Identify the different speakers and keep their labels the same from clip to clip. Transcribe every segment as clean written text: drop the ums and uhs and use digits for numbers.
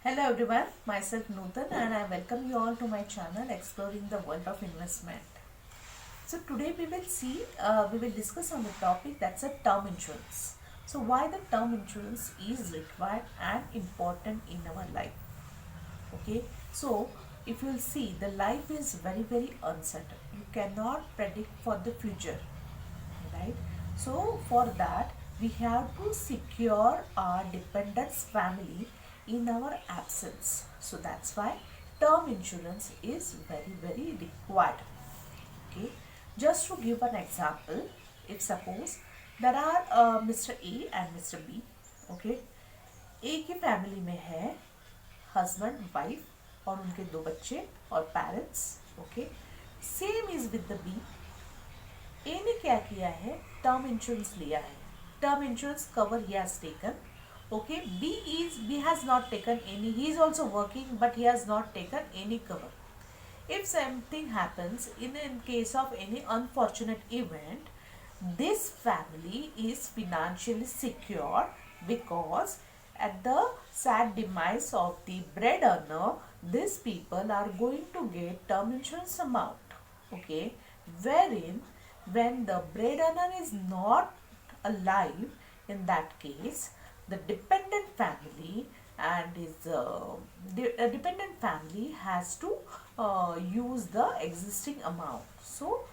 Speaker 1: Hello everyone, myself Nutan and I welcome you all to my channel Exploring the World of Investment. So today we will discuss on the topic that's a term insurance. So why the term insurance is required and important in our life. Okay, so if you'll see the life is very uncertain. You cannot predict for the future, right? So for that we have to secure our dependents family in our absence. So that's why term insurance is very required. Okay, just to give an example, if suppose there are Mr. A and Mr. B. Okay, A की family में है husband wife और उनके दो बच्चे और parents. Okay, same is with the B. A ने क्या किया है, टर्म इंश्योरेंस लिया है. टर्म इंश्योरेंस कवर ही has taken. Okay, B has not taken any. He is also working, but he has not taken any cover. If something happens in case of any unfortunate event, this family is financially secure because at the sad demise of the bread earner, these people are going to get term insurance amount. Okay, wherein when the bread earner is not alive, in that case the dependent family and his dependent family has to use the existing amount. So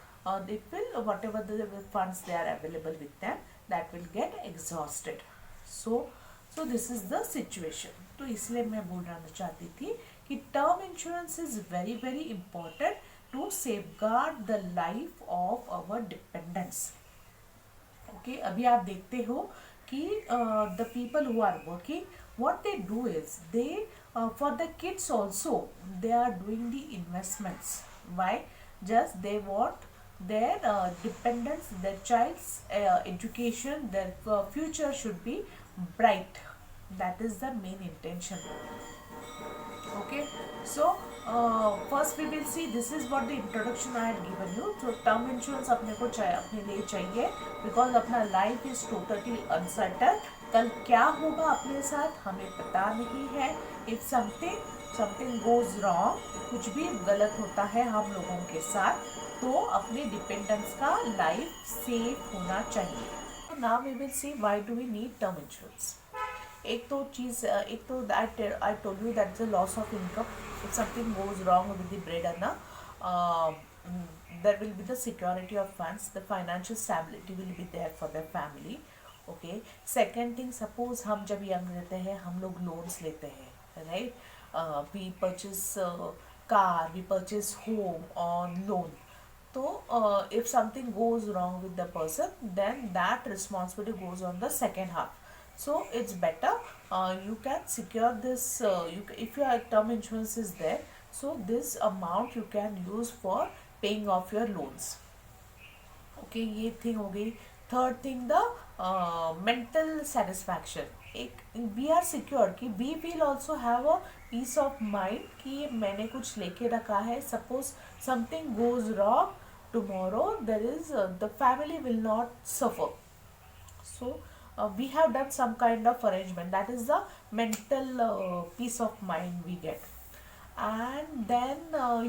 Speaker 1: they will whatever the funds they are available with them, that will get exhausted. So this is the situation. तो इसलिए मैं बोलना चाहती थी कि term insurance is very important to safeguard the life of our dependents. Okay, अभी आप देखते हो कि the people who are working, what they do is they for the kids also they are doing the investments. Why? Just they want their dependents, their child's education, their future should be bright. That is the main intention. Okay, so first we will see, this is what the introduction I had given you. So term insurance अपने को अपने लिए चाहिए because अपना life is totally uncertain. कल क्या होगा अपने साथ हमें पता नहीं है. If something goes wrong, कुछ भी गलत होता है हम लोगों के साथ, तो अपने डिपेंडेंट्स का लाइफ सेफ होना चाहिए. Now we will see why do we need term insurance. एक तो I told you that the loss of income. If something goes wrong with the breadwinner, there will be the security of funds, the financial stability will be there for their family. Okay, second thing, suppose हम जब young रहते हैं हम लोग loans लेते हैं, right? We purchase car, we purchase home on loan. So if something goes wrong with the person, then that responsibility goes on the second half. So it's better you can secure this. If your term insurance is there, so this amount you can use for paying off your loans. Okay, ये thing हो गई. Third thing, the mental satisfaction. एक we are secure कि we will also have a peace of mind कि मैंने कुछ लेके रखा है. Suppose something goes wrong tomorrow, there is the family will not suffer. So we have done some kind of arrangement. That is the mental peace of mind we get. And then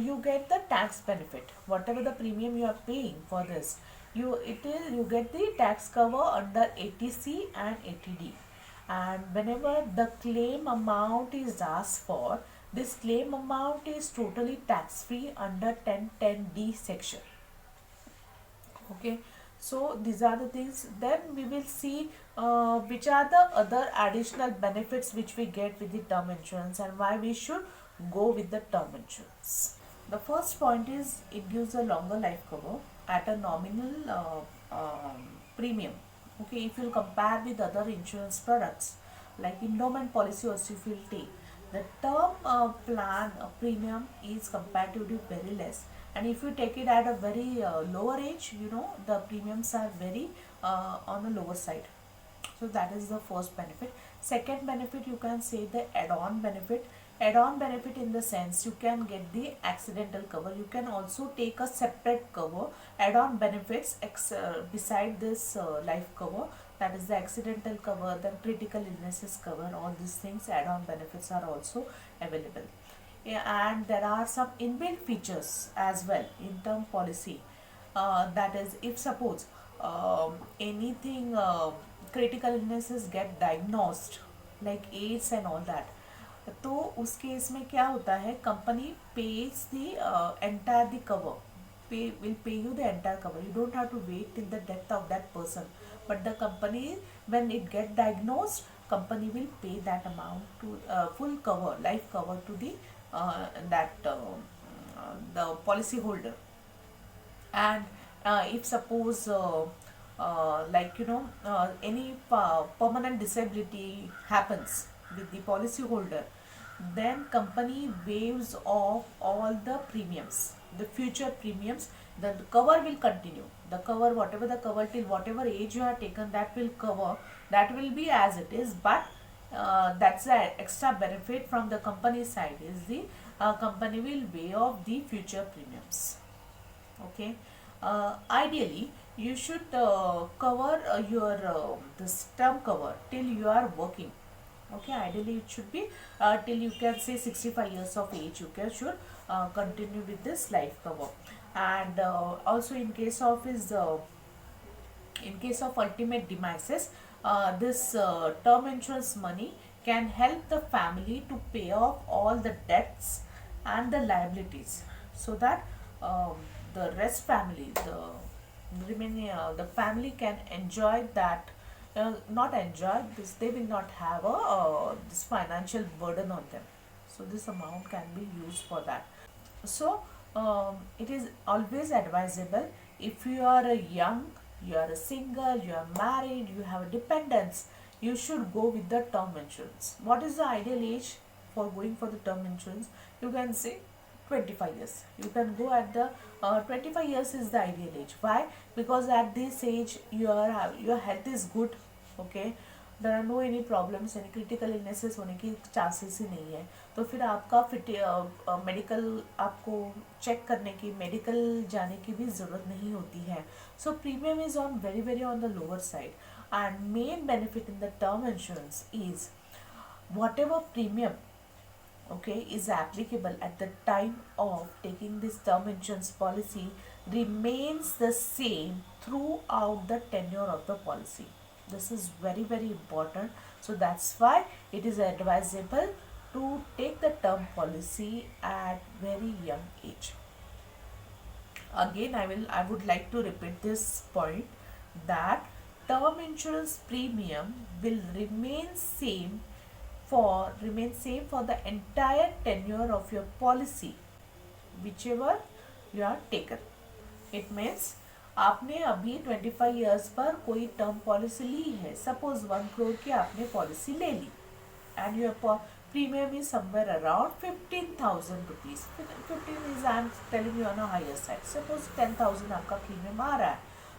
Speaker 1: you get the tax benefit. Whatever the premium you are paying for this, you get the tax cover under 80C and 80D. And whenever the claim amount is asked for, this claim amount is totally tax free under 1010D section. Okay, so these are the things. Then we will see which are the other additional benefits which we get with the term insurance and why we should go with the term insurance. The first point is it gives a longer life cover at a nominal premium. Okay, if you compare with other insurance products like endowment policy also, if you take the term plan premium is comparatively very less, and if you take it at a very lower age, the premiums are very on the lower side. So that is the first benefit. Second benefit, you can say the add-on benefit. Add-on benefit in the sense you can get the accidental cover. You can also take a separate cover, add-on benefits beside this life cover. that is the accidental cover, then critical illnesses cover, all these things, add-on benefits are also available. Yeah, and there are some inbuilt features as well in term policy. That is, if suppose anything critical illnesses get diagnosed like AIDS and all that, तो उस case में क्या होता है, company pays the entire the cover, will pay you the entire cover. You don't have to wait till the death of that person, but the company, when it get diagnosed, company will pay that amount to full cover, life cover to the that the policy holder. And if suppose like any permanent disability happens with the policy holder, then company waives off all the premiums, the future premiums. The cover will continue, the cover, whatever the cover till whatever age you have taken, that will cover, that will be as it is. But that's the extra benefit from the company side, is the company will waive off the future premiums. Okay. Ideally you should cover your this term cover till you are working. Okay, ideally it should be till you can say 65 years of age, you can should continue with this life cover. And also in case of his in case of ultimate demises, this term insurance money can help the family to pay off all the debts and the liabilities, so that the rest family, the remaining the family can enjoy that, not enjoy this, they will not have a this financial burden on them, so this amount can be used for that. So it is always advisable, if you are a young, you are a single, you are married, you have dependents, you should go with the term insurance. What is the ideal age for going for the term insurance? You can say 25 years. You can go at the 25 years is the ideal age. Why? Because at this age your health is good. Okay, there are no any problems, any critical illnesses होने की chances ही नहीं है, तो फिर आपका fit medical आपको check करने की, मेडिकल जाने की भी ज़रूरत नहीं होती है. सो premium is on very on the lower side. And main benefit in the term insurance is whatever premium, okay, is applicable at the time of taking this term insurance policy remains the same throughout the tenure of the policy. This is very important. So that's why it is advisable to take the term policy at very young age. Again, I would like to repeat this point, that term insurance premium will remain same for the entire tenure of your policy, whichever you are taken. It means आपने अभी 25 years पर कोई term policy ली है, suppose 1 crore की आपने policy ले ली, and your premium is somewhere around 15,000 rupees. 15 is I am telling you on a higher side. Suppose 10,000 आपका प्रीमियम आ रहा है,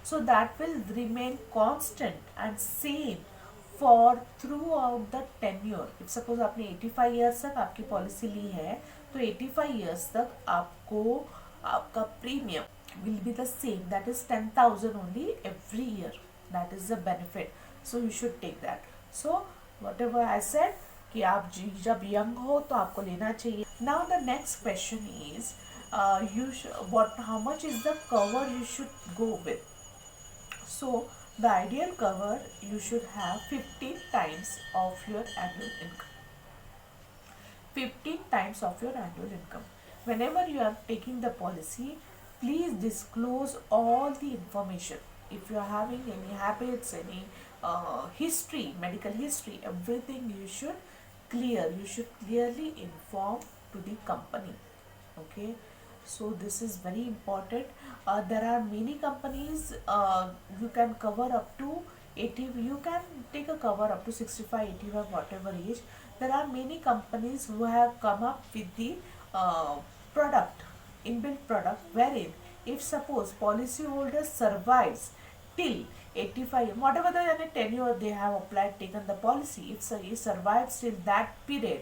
Speaker 1: so that will remain constant and same for throughout the tenure. If suppose आपने 85 years तक आपकी policy ली है, तो 85 years तक आपको आपका premium will be the same, that is 10,000 only every year. That is the benefit, so you should take that. So whatever I said कि आप जब young हो तो आपको लेना चाहिए. Now the next question is how much is the cover you should go with. So the ideal cover, you should have 15 times of your annual income. 15 times of your annual income. Whenever you are taking the policy, please disclose all the information. If you are having any habits, any history, medical history, everything you should clearly inform to the company. Okay, so this is very important. There are many companies, you can cover up to 80, you can take a cover up to 65, 85, whatever age. There are many companies who have come up with the product, inbuilt product, wherein if suppose policyholder survives till 85, whatever the tenure they have applied, taken the policy, if he survives till that period,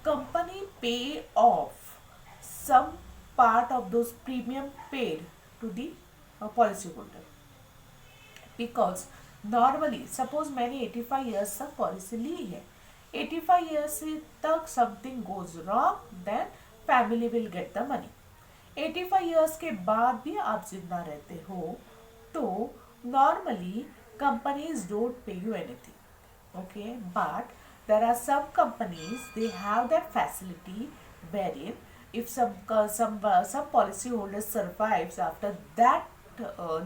Speaker 1: company pay off some part of those premium paid to the policyholder, because normally suppose मैंने 85 years तक policy ली है, 85 years तक something goes wrong, then family will get the money. 85 years के बाद भी आप जिंदा रहते हो तो normally companies don't pay you anything, okay, but there are some companies, they have that facility wherein if some policy holder survives after that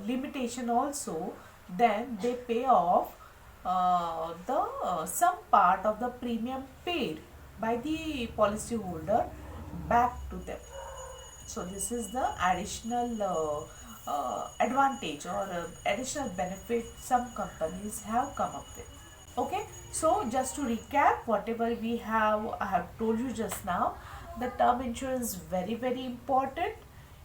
Speaker 1: limitation also, then they pay off the some part of the premium paid by the policy holder back to them. So this is the additional advantage or additional benefit some companies have come up with. Okay, so just to recap whatever we have, I have told you just now, the term insurance is very important.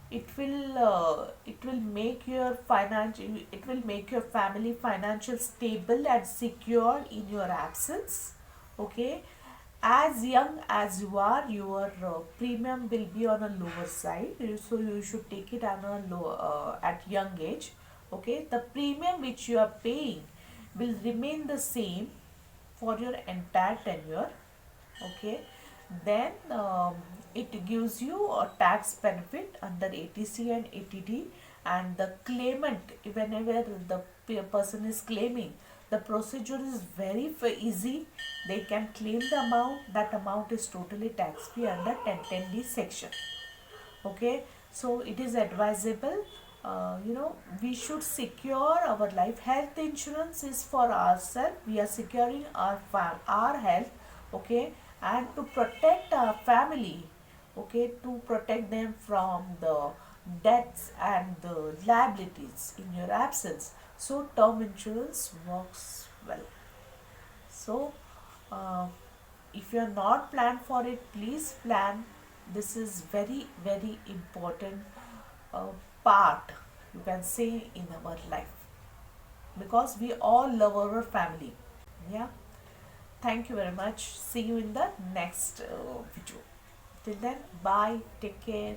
Speaker 1: It will make your financial, it will make your family financial stable and secure in your absence. Okay, as young as you are, your premium will be on a lower side, so you should take it on a low at young age. Okay, the premium which you are paying will remain the same for your entire tenure. Okay, then it gives you a tax benefit under ATC and ATD, and the claimant, whenever the person is claiming, the procedure is very easy. They can claim the amount, that amount is totally tax free under 1010D section. Okay, so it is advisable, we should secure our life. Health insurance is for ourselves, we are securing our health. Okay, and to protect our family, okay, to protect them from the debts and the liabilities in your absence, so term insurance works well. So if you are not planned for it, please plan. This is very important uh, part, you can say, in our life, because we all love our family. Yeah, thank you very much. See you in the next video. Till then, bye, take care.